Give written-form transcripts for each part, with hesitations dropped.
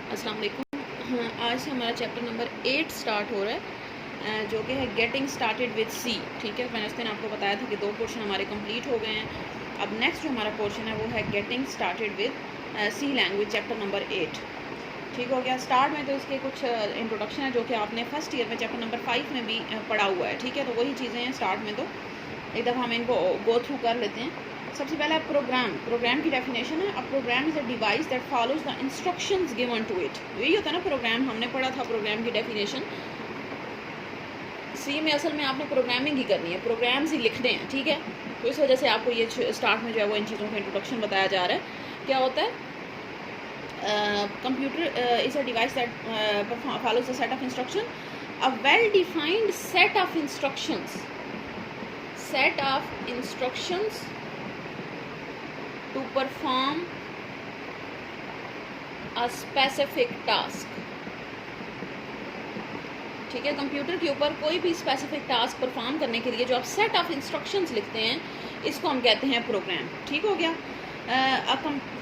अस्सलाम वालेकुम। हाँ, आज से हमारा चैप्टर नंबर 8 स्टार्ट हो रहा है, जो कि है गेटिंग स्टार्टेड विद सी। ठीक है, मैंने उस दिन आपको बताया था कि 2 पोर्शन हमारे कंप्लीट हो गए हैं। अब नेक्स्ट जो हमारा पोर्शन है वो है getting started with C language, chapter number 8। ठीक हो गया। स्टार्ट में तो इसके कुछ इंट्रोडक्शन है जो कि आपने फर्स्ट ईयर में चैप्टर नंबर 5 में भी पढ़ा हुआ है। ठीक है, तो वही चीज़ें हैं स्टार्ट में, तो एक दफ़ा हम इनको गो थ्रू कर लेते हैं। सबसे पहला प्रोग्राम की डेफिनेशन है। A program is a device that follows the instructions given to it. यही होता है ना प्रोग्राम, हमने पढ़ा था प्रोग्राम की डेफिनेशन। सी में असल में आपने प्रोग्रामिंग ही करनी है, प्रोग्राम्स ही लिखने हैं। ठीक है, तो इस वजह से आपको ये स्टार्ट में जो है वो इन चीज़ों का इंट्रोडक्शन बताया जा रहा है। क्या होता है? Computer is a device that follows the set of instruction, a well defined set of instructions to perform a specific task। ठीक है, कंप्यूटर के ऊपर कोई भी स्पेसिफिक टास्क परफॉर्म करने के लिए जो आप सेट ऑफ इंस्ट्रक्शंस लिखते हैं, इसको हम कहते हैं प्रोग्राम। ठीक हो गया।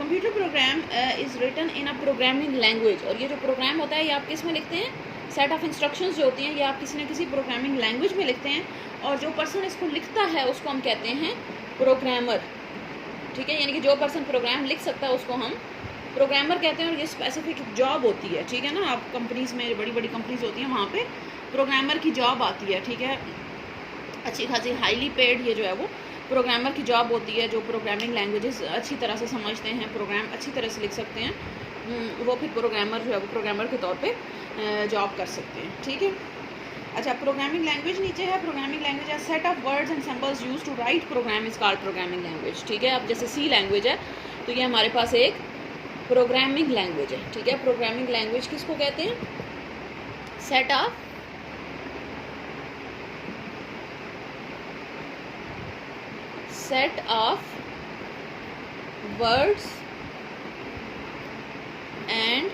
Computer program is written in a programming language. और ये जो प्रोग्राम होता है ये आप किस में लिखते हैं? सेट ऑफ इंस्ट्रक्शंस जो होती हैं ये आप किसी न किसी प्रोग्रामिंग लैंग्वेज में लिखते हैं, और जो पर्सन इसको लिखता है उसको हम कहते हैं प्रोग्रामर। ठीक है, यानी कि जो पर्सन प्रोग्राम लिख सकता है उसको हम प्रोग्रामर कहते हैं। और ये स्पेसिफिक जॉब होती है। ठीक है ना, आप कंपनीज़ में, बड़ी बड़ी कंपनीज़ होती हैं, वहाँ पे प्रोग्रामर की जॉब आती है। ठीक है, अच्छी खासी हाईली पेड ये जो है वो प्रोग्रामर की जॉब होती है। जो प्रोग्रामिंग लैंग्वेजेस अच्छी तरह से समझते हैं, प्रोग्राम अच्छी तरह से लिख सकते हैं, वो फिर प्रोग्रामर जो है वो प्रोग्रामर के तौर पे जॉब कर सकते हैं। ठीक है, अच्छा, प्रोग्रामिंग लैंग्वेज नीचे है। प्रोग्रामिंग लैंग्वेज है set of words and symbols used to write program is called programming language. ठीक है, अब जैसे सी लैंग्वेज है तो ये हमारे पास एक प्रोग्रामिंग लैंग्वेज है। ठीक है, प्रोग्रामिंग लैंग्वेज किसको कहते हैं? Set of words and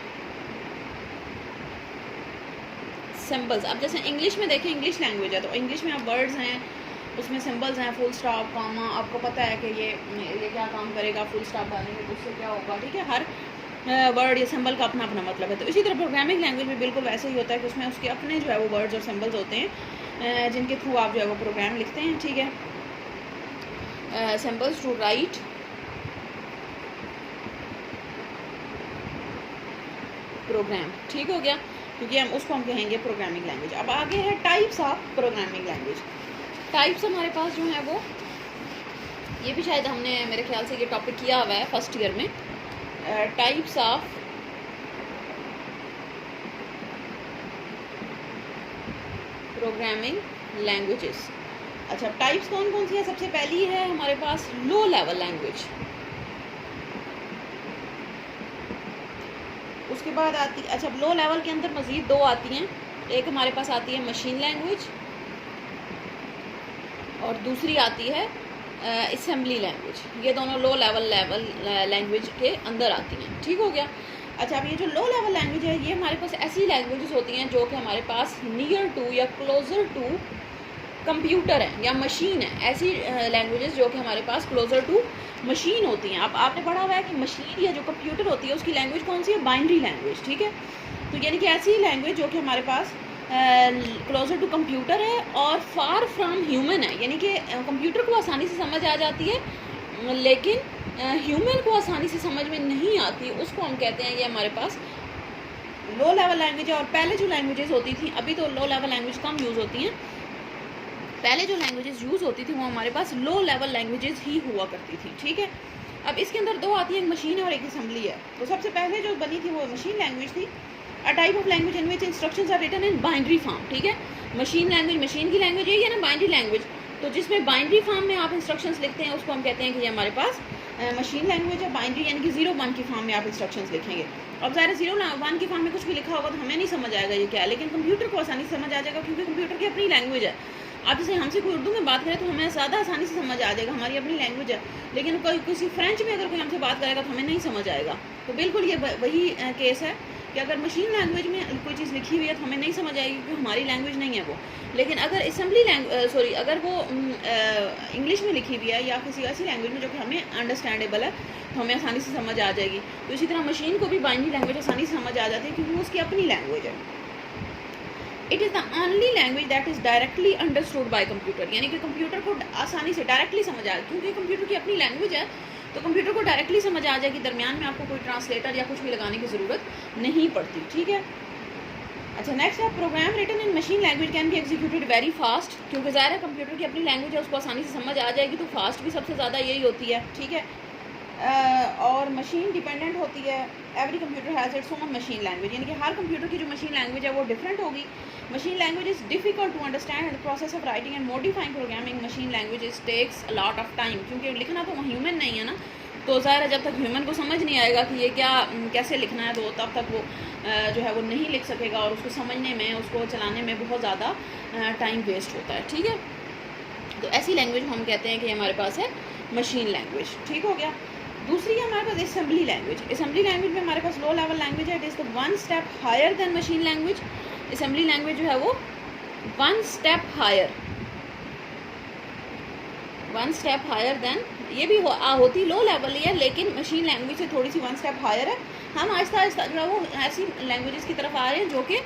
symbols. अब जैसे इंग्लिश में देखें, इंग्लिश लैंग्वेज है तो इंग्लिश में अब वर्ड्स हैं, उसमें सिंबल्स हैं, फुल स्टॉप, कॉमा। आपको पता है कि ये क्या काम करेगा, फुल स्टॉप डालेंगे तो उससे क्या होगा। ठीक है, हर वर्ड या सिंबल का अपना अपना मतलब है। तो इसी तरह प्रोग्रामिंग लैंग्वेज में बिल्कुल वैसे ही होता है कि उसमें उसके अपने जो है वो वर्ड्स और सिंबल्स होते हैं, जिनके थ्रू आप जो है वो प्रोग्राम लिखते हैं। ठीक है, सिंबल्स टू राइट प्रोग्राम। ठीक हो गया, क्योंकि हम उसको हम कहेंगे प्रोग्रामिंग लैंग्वेज। अब आगे है types of programming language. Types हमारे पास जो है वो, ये भी शायद हमने, मेरे ख्याल से ये टॉपिक किया हुआ है फर्स्ट ईयर में। Types of programming languages. अच्छा, टाइप्स कौन कौन सी है? सबसे पहली है हमारे पास लो लेवल लैंग्वेज, उसके बाद आती, अच्छा लो लेवल के अंदर मज़ीद 2 आती हैं। एक हमारे पास आती है मशीन लैंग्वेज और दूसरी आती है असेंबली लैंग्वेज। ये दोनों लो लेवल लैंग्वेज के अंदर आती हैं। ठीक हो गया। अच्छा, अब ये जो लो लेवल लैंग्वेज है ये हमारे पास ऐसी लैंग्वेजेस होती हैं जो कि हमारे पास नियर टू या क्लोज़र टू कंप्यूटर है या मशीन है। ऐसी लैंग्वेजेस जो कि हमारे पास क्लोज़र टू मशीन होती हैं। अब आपने पढ़ा हुआ है कि मशीन या जो कंप्यूटर होती है उसकी लैंग्वेज कौन सी है? Binary language. ठीक है, तो यानी कि ऐसी लैंग्वेज जो कि हमारे पास क्लोज़र टू कंप्यूटर है और फार फ्राम ह्यूमन है, यानी कि कंप्यूटर को आसानी से समझ आ जाती है लेकिन ह्यूमन को आसानी से समझ में नहीं आती, उसको हम कहते हैं ये हमारे पास लो लेवल लैंग्वेज है। और पहले जो लैंग्वेजेस होती थी, अभी तो लो लेवल लैंग्वेज कम यूज़ होती हैं, पहले जो लैंग्वेजेस यूज़ होती थी वो हमारे पास लो लेवल लैंग्वेजेस ही हुआ करती थी। ठीक है, अब इसके अंदर 2 आती हैं, एक मशीन है और एक असेंबली है। तो सबसे पहले जो बनी थी वो मशीन लैंग्वेज थी। A type of language in which instructions are written in binary form. ठीक है, मशीन लैंग्वेज, मशीन की लैंग्वेज यही है ना, बाइनरी लैंग्वेज। तो जिसमें बाइनरी फॉर्म में आप इंस्ट्रक्शंस लिखते हैं उसको हम कहते हैं कि ये हमारे पास मशीन लैंग्वेज है। बाइनरी यानी कि 0-1 की फॉर्म में आप इंस्ट्रक्शंस लिखेंगे। अब ज़ाहिर 0-1 की फॉर्म में कुछ भी लिखा होगा तो हमें नहीं समझ आएगा ये क्या है, लेकिन कंप्यूटर को आसानी से समझ आ जाएगा क्योंकि कंप्यूटर की अपनी लैंग्वेज है। आप जैसे हमसे कोई उर्दू में बात करें तो हमें ज़्यादा आसानी से समझ आ जाएगा, हमारी अपनी लैंग्वेज है। लेकिन कोई किसी फ्रेंच में अगर कोई हमसे बात करेगा तो हमें नहीं समझ आएगा। तो बिल्कुल ये वही केस है कि अगर मशीन लैंग्वेज में कोई चीज़ लिखी हुई है तो हमें नहीं समझ आएगी क्योंकि हमारी लैंग्वेज नहीं है वो। लेकिन अगर अगर वो इंग्लिश में लिखी हुई है या किसी ऐसी लैंग्वेज में जो कि हमें अंडरस्टैंडेबल है तो हमें आसानी से समझ आ जाएगी। तो इसी तरह मशीन को भी बाइनरी लैंग्वेज आसानी से समझ आ जाती है क्योंकि वो उसकी अपनी लैंग्वेज है। It is the only language that is directly understood by computer, यानी कि कंप्यूटर को आसानी से डायरेक्टली समझ आए क्योंकि कंप्यूटर की अपनी लैंग्वेज है तो कंप्यूटर को डायरेक्टली समझ आ जाएगी। दरमियान में आपको कोई ट्रांसलेटर या कुछ भी लगाने की ज़रूरत नहीं पड़ती, ठीक है। अच्छा, नेक्स्ट है program written in machine language can be executed very fast, क्योंकि ज़ाहिर है कंप्यूटर की अपनी लैंग्वेज है उसको आसानी से समझ आ जाएगी तो फास्ट भी सबसे ज़्यादा यही होती है, ठीक है। और मशीन डिपेंडेंट होती है। Every computer has its own machine language, यानी कि हर कंप्यूटर की जो मशीन लैंग्वेज है वो डिफरेंट होगी। Machine language is difficult to understand and the process of writing and modifying programming machine language takes a lot of time, क्योंकि लिखना तो ह्यूमन नहीं है ना, तो ज़ाहिर है जब तक ह्यूमन को समझ नहीं आएगा कि ये क्या कैसे लिखना है तो तब तक वो जो है वो नहीं लिख सकेगा और उसको समझने में उसको चलाने में बहुत ज़्यादा टाइम वेस्ट होता है, ठीक है। तो ऐसी लैंग्वेज हम कहते हैं कि हमारे पास है मशीन लैंग्वेज, ठीक हो गया। दूसरी है हमारे पास असेंबली लैंग्वेज। असेंबली लैंग्वेज में हमारे पास लो लेवल लैंग्वेज है, it is the one step higher than machine language. Assembly language जो है वो वन स्टेप हायर देन, ये भी होती लो लेवल ही है लेकिन मशीन लैंग्वेज से थोड़ी सी वन स्टेप हायर है। हम आहिस्ता आहिस्ता जो है वो ऐसी लैंग्वेजेस की तरफ आ रहे हैं जो कि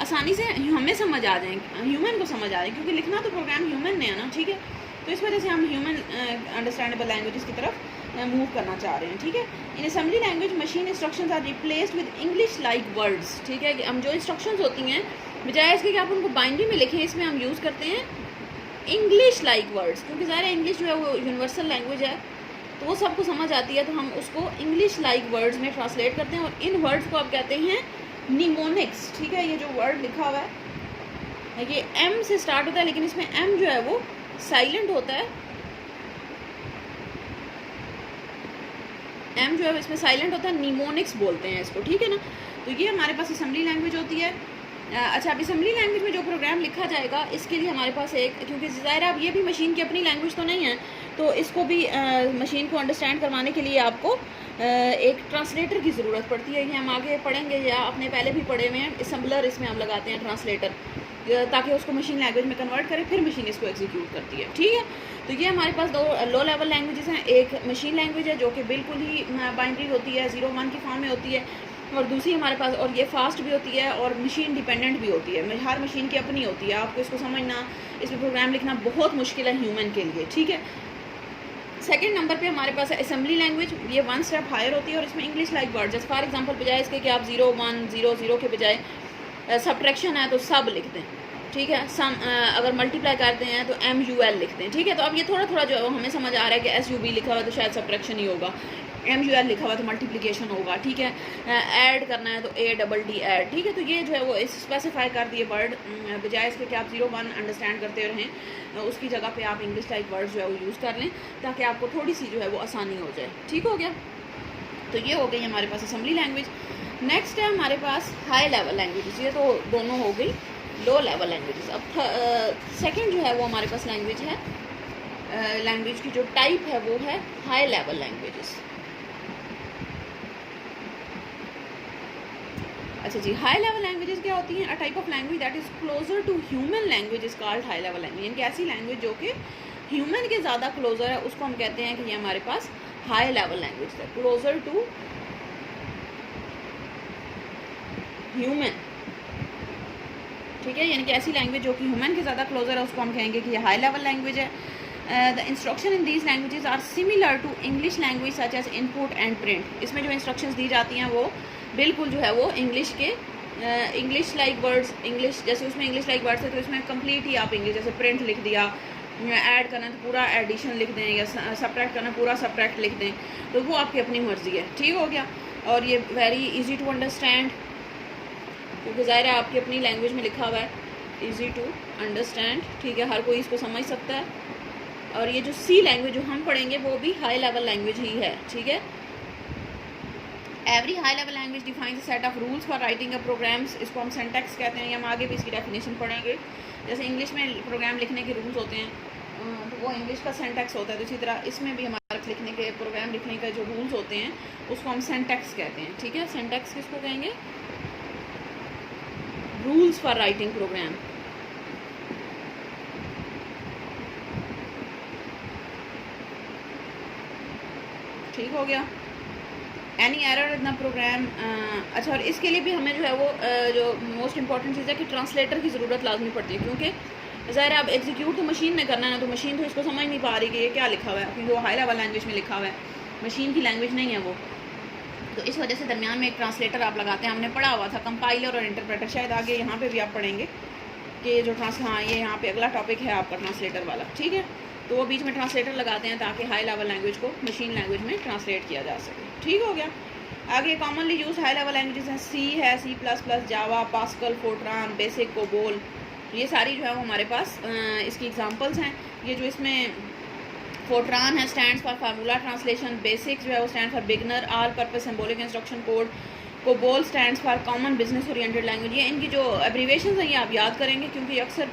आसानी से हमें समझ आ जाएंगे, ह्यूमन को समझ आ जाए, क्योंकि लिखना तो प्रोग्राम ह्यूमन ने है ना, ठीक है। तो इस वजह से हम ह्यूमन अंडरस्टैंडेबल लैंग्वेजेस की तरफ मूव करना चाह रहे हैं, ठीक है। In assembly language machine instructions are replaced with English like words, ठीक है। हम जो इंस्ट्रक्शंस होती हैं बजाय इसके कि आप उनको बाइनरी में लिखें, इसमें हम यूज़ करते हैं इंग्लिश लाइक वर्ड्स, क्योंकि ज़ाहिर है इंग्लिश जो है वो यूनिवर्सल लैंग्वेज है तो वो सबको समझ आती है, तो हम उसको इंग्लिश लाइक वर्ड्स में ट्रांसलेट करते हैं और इन वर्ड्स को आप कहते हैं निमोनिक्स, ठीक है। ये जो वर्ड लिखा हुआ है ये एम से स्टार्ट होता है लेकिन इसमें एम जो है वो साइलेंट होता है, एम जो है इसमें साइलेंट होता है, निमोनिक्स बोलते हैं इसको, ठीक है ना। तो ये हमारे पास असेंबली लैंग्वेज होती है। अच्छा, अब असेंबली लैंग्वेज में जो प्रोग्राम लिखा जाएगा इसके लिए हमारे पास एक, क्योंकि ज़ाहिर अब ये भी मशीन की अपनी लैंग्वेज तो नहीं है तो इसको भी मशीन को अंडरस्टैंड करवाने के लिए आपको एक ट्रांसलेटर की ज़रूरत पड़ती है। ये हम आगे पढ़ेंगे या अपने पहले भी पढ़े हुए हैं, असम्बलर इसमें हम लगाते हैं ट्रांसलेटर, ताकि उसको मशीन लैंग्वेज में कन्वर्ट करें फिर मशीन इसको एग्जीक्यूट करती है, ठीक है। तो ये हमारे पास दो लो लेवल लैंग्वेजेस हैं, एक मशीन लैंग्वेज है जो कि बिल्कुल ही बाइनरी होती है, 0-1 की फॉर्म में होती है, और दूसरी हमारे पास, और ये फास्ट भी होती है और मशीन डिपेंडेंट भी होती है, हर मशीन की अपनी होती है। आपको इसको समझना, इसमें प्रोग्राम लिखना बहुत मुश्किल है ह्यूमन के लिए, ठीक है। सेकंड नंबर पे हमारे पास है असेंबली लैंग्वेज, ये वन स्टेप हायर होती है और इसमें इंग्लिश लाइक वर्ड, जैसे फॉर एग्जांपल बजाय इसके कि आप 0-1 0-0 के बजाय सब्ट्रैक्शन है तो सब लिखते हैं, ठीक है। सम अगर मल्टीप्लाई करते हैं तो MUL लिखते हैं, ठीक है। तो अब ये थोड़ा थोड़ा जो हमें समझ आ रहा है कि SUB लिखा हुआ तो शायद सब्ट्रैक्शन ही होगा, MUL लिखा हुआ तो मल्टीप्लिकेशन होगा, ठीक है। ऐड करना है तो ADD ऐड, ठीक है। तो ये जो है वो स्पेसिफाई कर दिए वर्ड, बजाय इसके कि आप 0-1 अंडरस्टैंड करते रहें उसकी जगह पे आप इंग्लिश लाइक वर्ड जो है वो यूज़ कर लें ताकि आपको थोड़ी सी जो है वो आसानी हो जाए, ठीक हो गया। तो ये हो गई हमारे पास असेंबली लैंग्वेज। नेक्स्ट है हमारे पास हाई लेवल लैंग्वेजेस, ये तो दोनों हो गई लो लेवल लैंग्वेजेस। अब सेकंड जो है वो हमारे पास लैंग्वेज है, लैंग्वेज की जो टाइप है वो है हाई लेवल लैंग्वेजेस। अच्छा जी, हाई लेवल लैंग्वेजेस क्या होती हैं? A type of language that is closer to human language is called high level language, यानी कि ऐसी लैंग्वेज जो कि ह्यूमन के ज़्यादा क्लोजर है उसको हम कहते हैं कि ये हमारे पास हाई लेवल लैंग्वेज है, क्लोजर टू ह्यूमन, ठीक है। यानी कि ऐसी लैंग्वेज जो कि ह्यूमन के ज़्यादा क्लोजर है उसको हम कहेंगे कि ये हाई लेवल लैंग्वेज है। The instruction in these languages are similar to English language such as input and print, इसमें जो इंस्ट्रक्शंस दी जाती हैं वो बिल्कुल जो है वो इंग्लिश के इंग्लिश लाइक वर्ड्स, इंग्लिश जैसे उसमें इंग्लिश लाइक वर्ड्स है तो इसमें कंप्लीट ही आप इंग्लिश, जैसे प्रिंट लिख दिया, ऐड करना तो पूरा एडिशन लिख दें, या सब्ट्रैक्ट करना पूरा सब्ट्रैक्ट लिख दें, तो वो आपकी अपनी मर्ज़ी है, ठीक हो गया। और ये वेरी इजी टू अंडरस्टैंड, क्योंकि ज़ाहिर है आपकी अपनी लैंग्वेज में लिखा हुआ है, इजी टू अंडरस्टैंड, ठीक है, हर कोई इसको समझ सकता है। और ये जो सी लैंग्वेज जो हम पढ़ेंगे वो भी हाई लेवल लैंग्वेज ही है, ठीक है। Every high level language defines set of rules for writing a programs, इसको हम सिंटैक्स कहते हैं, या हम आगे भी इसकी डेफिनेशन पढ़ेंगे। जैसे इंग्लिश में प्रोग्राम लिखने के रूल्स होते हैं तो वो इंग्लिश का सिंटैक्स होता है, तो इसी तरह इसमें भी हमारे लिखने के प्रोग्राम लिखने के जो रूल्स होते हैं उसको हम सिंटैक्स कहते हैं, ठीक है। सिंटैक्स किसको कहेंगे? Rules for writing program. ठीक हो गया। Any error in the program. अच्छा, और इसके लिए भी हमें जो है वो जो मोस्ट इंपॉर्टेंट चीज़ है कि ट्रांसलेटर की ज़रूरत लाजमी पड़ती है, क्योंकि ज़ाहिर आप एग्जीक्यूट तो मशीन में करना है ना, तो मशीन तो इसको समझ नहीं पा रही कि ये क्या लिखा हुआ है, क्योंकि वो हाई लेवल लैंग्वेज में लिखा हुआ है, मशीन की लैंग्वेज नहीं है वो। तो इस वजह से दरमियान में एक ट्रांसलेटर आप लगाते हैं। हमने पढ़ा हुआ था कंपाइलर और इंटरप्रेटर, शायद आगे यहाँ पे भी आप पढ़ेंगे कि जो हाँ, ये यहाँ पे अगला टॉपिक है आपका ट्रांसलेटर वाला, ठीक है। तो वो बीच में ट्रांसलेटर लगाते हैं ताकि हाई लेवल लैंग्वेज को मशीन लैंग्वेज में ट्रांसलेट किया जा सके। ठीक हो गया। आगे commonly use high level languages हैं, सी है, C++, जावा, पास्कल, फोर्ट्रान, बेसिक, कोबोल, ये सारी जो है वो हमारे पास इसकी एग्जांपल्स हैं। ये जो इसमें फोर्ट्रान है stands for formula translation, basic जो है वो stand for beginner all purpose symbolic instruction code, COBOL stands for common business oriented language. ये इनकी जो एब्रीवेशन हैं ये आप याद करेंगे क्योंकि अक्सर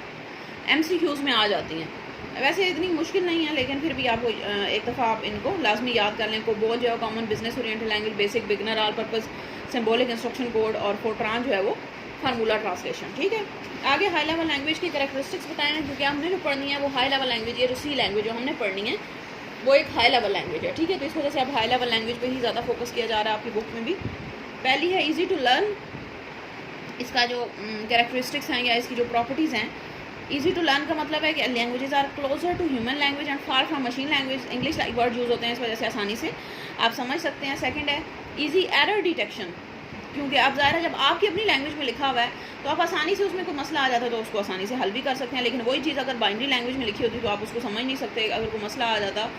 MCQs में आ जाती हैं। वैसे इतनी मुश्किल नहीं है, लेकिन फिर भी आपको एक दफ़ा आप इनको लाजमी याद कर लें। कोबोल जो है common business oriented language, basic beginner all purpose symbolic instruction code, और फोर्ट्रान जो है वो फार्मूला ट्रांसलेशन। ठीक है। आगे हाई लेवल लैंग्वेज की कैरेक्टरिस्टिक्स बताए हैं, क्योंकि हमने जो पढ़नी है वो हाई लेवल लैंग्वेज, ये जो C लैंग्वेज जो हमने पढ़नी है वो एक हाई लेवल लैंग्वेज है। ठीक है। तो इस वजह से अब हाई लेवल लैंग्वेज पे ही ज़्यादा फोकस किया जा रहा है आपकी बुक में भी। पहली है ईजी टू लर्न। इसका जो कैरेक्टरिस्टिक्स हैं या इसकी जो प्रॉपर्टीज़ हैं, ईजी टू लर्न का मतलब है कि languages are closer to human language and far from machine language. English like word use होते हैं, इस वजह से आसानी से आप समझ सकते हैं। सेकंड है ईजी एरर डिटेक्शन, क्योंकि आप ज़ाहिर है जब आपकी अपनी लैंग्वेज में लिखा हुआ है तो आप आसानी से उसमें कोई मसला आ जाता है तो उसको आसानी से हल भी कर सकते हैं। लेकिन वही चीज़ अगर बाइनरी लैंग्वेज में लिखी होती तो आप उसको समझ नहीं सकते। अगर कोई मसला आ जाता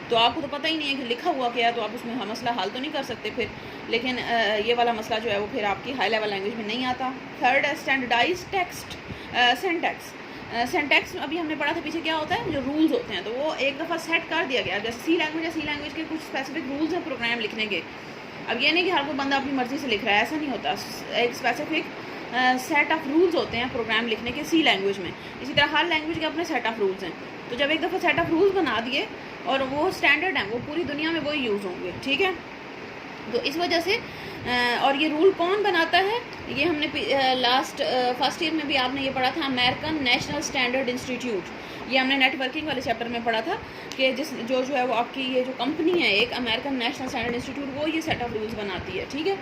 तो आपको तो पता ही नहीं है कि लिखा हुआ क्या है, तो आप उसमें मसला हल तो नहीं कर सकते फिर। लेकिन ये वाला मसला जो है वो फिर आपकी हाई लेवल लैंग्वेज में नहीं आता। थर्ड है स्टैंडर्डाइज टेक्स्ट सेंटेक्स। सेंटेक्स अभी हमने पढ़ा था पीछे, क्या होता है, जो रूल्स होते हैं तो वो एक दफ़ा सेट कर दिया गया। जैसे C लैंग्वेज है, C लैंग्वेज के कुछ स्पेसिफिक रूल्स हैं प्रोग्राम लिखने के। अब ये नहीं कि हर कोई बंदा अपनी मर्ज़ी से लिख रहा है, ऐसा नहीं होता। एक स्पेसिफिक सेट ऑफ रूल्स होते हैं प्रोग्राम लिखने के C लैंग्वेज में। इसी तरह हर लैंग्वेज के अपने सेट ऑफ रूल्स हैं। तो जब एक दफ़ा सेट ऑफ रूल्स बना दिए और वो स्टैंडर्ड हैं, वो पूरी दुनिया में वही यूज़ होंगे। ठीक है। तो इस वजह से और ये रूल कौन बनाता है, ये हमने लास्ट फर्स्ट ईयर में भी आपने ये पढ़ा था, अमेरिकन नेशनल स्टैंडर्ड इंस्टीट्यूट। ये हमने नेटवर्किंग वाले चैप्टर में पढ़ा था कि जो है वो आपकी ये जो कंपनी है एक अमेरिकन नेशनल स्टैंडर्ड इंस्टीट्यूट, वो ये सेट ऑफ रूल्स बनाती है। ठीक है।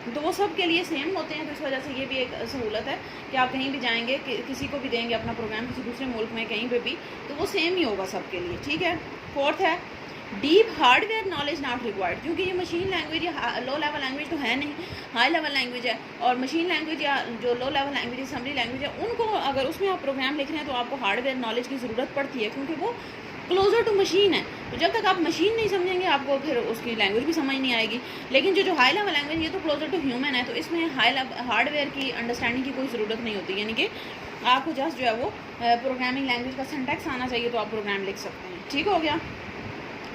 तो वो सब के लिए सेम होते हैं, तो इस वजह से ये भी एक सहूलत है कि आप कहीं भी जाएंगे कि किसी को भी देंगे अपना प्रोग्राम किसी दूसरे मुल्क में कहीं पे भी, तो वो सेम ही होगा सबके लिए। ठीक है। फोर्थ है deep hardware knowledge not required, क्योंकि ये मशीन लैंग्वेज या लो लेवल लैंग्वेज तो है नहीं, हाई लेवल लैंग्वेज है। और मशीन लैंग्वेज या जो low level language assembly language है, उनको अगर उसमें आप प्रोग्राम लिख रहे हैं तो आपको हार्डवेयर नॉलेज की ज़रूरत पड़ती है, क्योंकि वो क्लोजर टू मशीन है। तो जब तक आप मशीन नहीं समझेंगे आपको फिर उसकी लैंग्वेज भी समझ नहीं आएगी। लेकिन जो हाई लेवल लैंग्वेज ये तो क्लोजर टू ह्यूमन है, तो इसमें हार्डवेयर की अंडरस्टैंडिंग की कोई ज़रूरत नहीं होती। यानी कि आपको जस्ट जो है वो प्रोग्रामिंग लैंग्वेज का सिंटैक्स आना चाहिए तो आप प्रोग्राम लिख सकते हैं। ठीक हो गया।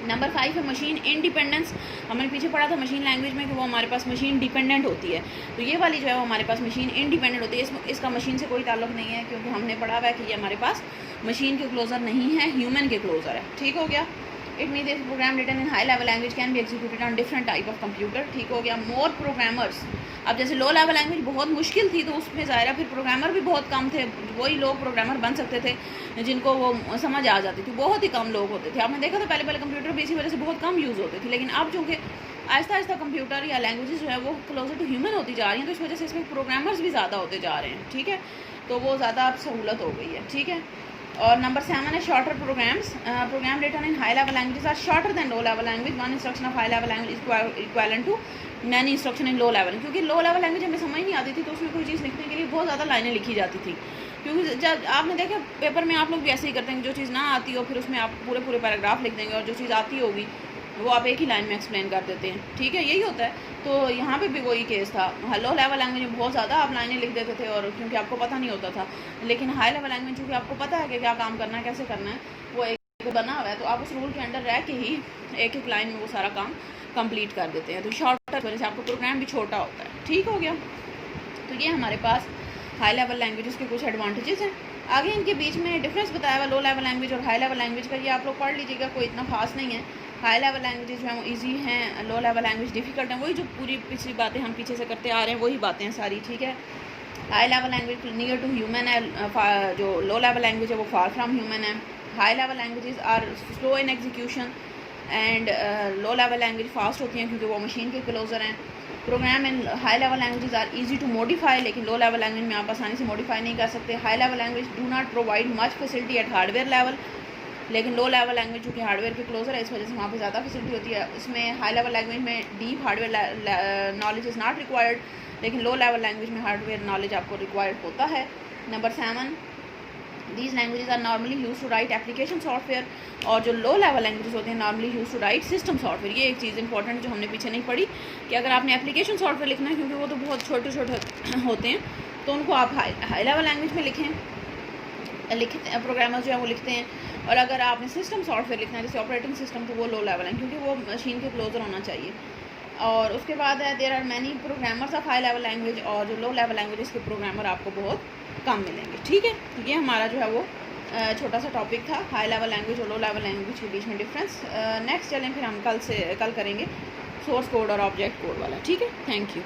नंबर 5 है मशीन इंडिपेंडेंस। हमने पीछे पढ़ा था मशीन लैंग्वेज में कि वो हमारे पास मशीन डिपेंडेंट होती है, तो ये वाली जो है वो हमारे पास मशीन इंडिपेंडेंट होती है। इसका मशीन से कोई ताल्लुक नहीं है, क्योंकि हमने पढ़ा हुआ है कि ये हमारे पास मशीन के क्लोजर नहीं है, ह्यूमन के क्लोजर है। ठीक हो गया। It mean this program written in high level language can be executed on different type of computer. ठीक हो गया। More programmers. अब जैसे लो लेवल लैंग्वेज बहुत मुश्किल थी तो उसमें ज़ाहिर फिर प्रोग्रामर भी बहुत कम थे, वही लोग प्रोग्रामर बन सकते थे जिनको वो समझ आ जाती थी, बहुत ही कम लोग होते थे। आपने देखा था पहले कंप्यूटर भी इसी वजह से बहुत कम यूज़ होते थे। लेकिन अब चूँकि आहिस्ता आहिस्ता कंप्यूटर या लैंग्वेजेस जो है वो क्लोजर टू ह्यूमन होती जा रही हैं, तो इस वजह से इसमें प्रोग्रामर्स भी ज़्यादा होते जा रहे हैं। ठीक है। तो वो ज़्यादा अब सहूलत हो गई है। ठीक है। और नंबर 7 है shorter programs. Program written in high level languages are shorter than low level language. One instruction of high level language equivalent to many instruction in low level. क्योंकि लो लेवल लैंग्वेज हमें समझ नहीं आती थी तो उसमें कोई चीज़ लिखने के लिए बहुत ज़्यादा लाइनें लिखी जाती थी। क्योंकि जब आपने देखा पेपर में आप लोग भी ऐसे ही करते हैं, जो चीज़ ना आती हो फिर उसमें आप पूरे पूरे पैराग्राफ लिख देंगे, और जो चीज़ आती होगी वो आप एक ही लाइन में एक्सप्लेन कर देते हैं। ठीक है। यही होता है। तो यहाँ पे भी वही केस था। लो लेवल लैंग्वेज में बहुत ज़्यादा आप लाइनें लिख देते थे, और क्योंकि आपको पता नहीं होता था। लेकिन हाई लेवल लैंग्वेज चूँकि आपको पता है कि क्या काम करना है, कैसे करना है, वो एक बना हुआ है, तो आप उस रूल के अंडर रह के ही एक एक लाइन में वो सारा काम कंप्लीट कर देते हैं। तो शॉर्टर वजह से आपको प्रोग्राम भी छोटा होता है। ठीक हो गया। तो ये हमारे पास हाई लेवल लैंग्वेजेस के कुछ एडवांटेजेस हैं। आगे इनके बीच में डिफरेंस बताया हुआ लो लेवल लैंग्वेज और हाई लेवल लैंग्वेज का, ये आप लोग पढ़ लीजिएगा, कोई इतना खास नहीं है। हाई लेवल लैंग्वेजेस जो है वो ईजी हैं, लो लेवल लैंग्वेज डिफ़िकल्ट हैं। वही जो पूरी पिछली बातें हम पीछे से करते आ रहे हैं वही बातें हैं सारी। ठीक है। High level language near to human है, जो लो लेवल लैंग्वेज है वो फार फ्राम ह्यूमन है। High level languages are slow in execution and low level language fast होती हैं क्योंकि वो मशीन के क्लोजर हैं। Program in high level languages are easy to modify, लेकिन लो लेवल लैंग्वेज में आप आसानी से मॉडिफाई नहीं कर सकते। High level language do not provide much facility eight hardware level, लेकिन लो लेवल लैंग्वेज जो कि हार्डवेयर के क्लोजर है इस वजह से वहाँ पे ज़्यादा फैसिलिटी होती है। इसमें हाई लेवल लैंग्वेज में deep hardware knowledge is not required, लेकिन लो लेवल लैंग्वेज में हार्डवेयर नॉलेज आपको रिक्वायर्ड होता है। Number 7, these languages are normally use to write application software, और जो लो लेवल लैंग्वेजेस होते हैं normally use to write system software. ये एक चीज़ इंपॉर्टेंट जो हमने पीछे नहीं पढ़ी कि अगर आपने एप्लीकेशन सॉफ्टवेयर लिखना है, क्योंकि वो तो बहुत छोटे छोटे होते हैं, तो उनको आप हाई लेवल लैंग्वेज में लिखते प्रोग्रामर जो है वो लिखते हैं। और अगर आपने सिस्टम सॉफ्टवेयर लिखना है जैसे ऑपरेटिंग सिस्टम, तो वो लो लेवल है क्योंकि वो मशीन के क्लोजर होना चाहिए। और उसके बाद है there are many programmers of high level language, और जो लो लेवल लैंग्वेज के प्रोग्रामर आपको बहुत कम मिलेंगे। ठीक है, तो ये हमारा जो है वो छोटा सा टॉपिक था हाई लेवल लैंग्वेज और लो लेवल लैंग्वेज के बीच में डिफरेंस। नेक्स्ट चलें फिर हम कल करेंगे सोर्स कोड और ऑब्जेक्ट कोड वाला। ठीक है, थैंक यू।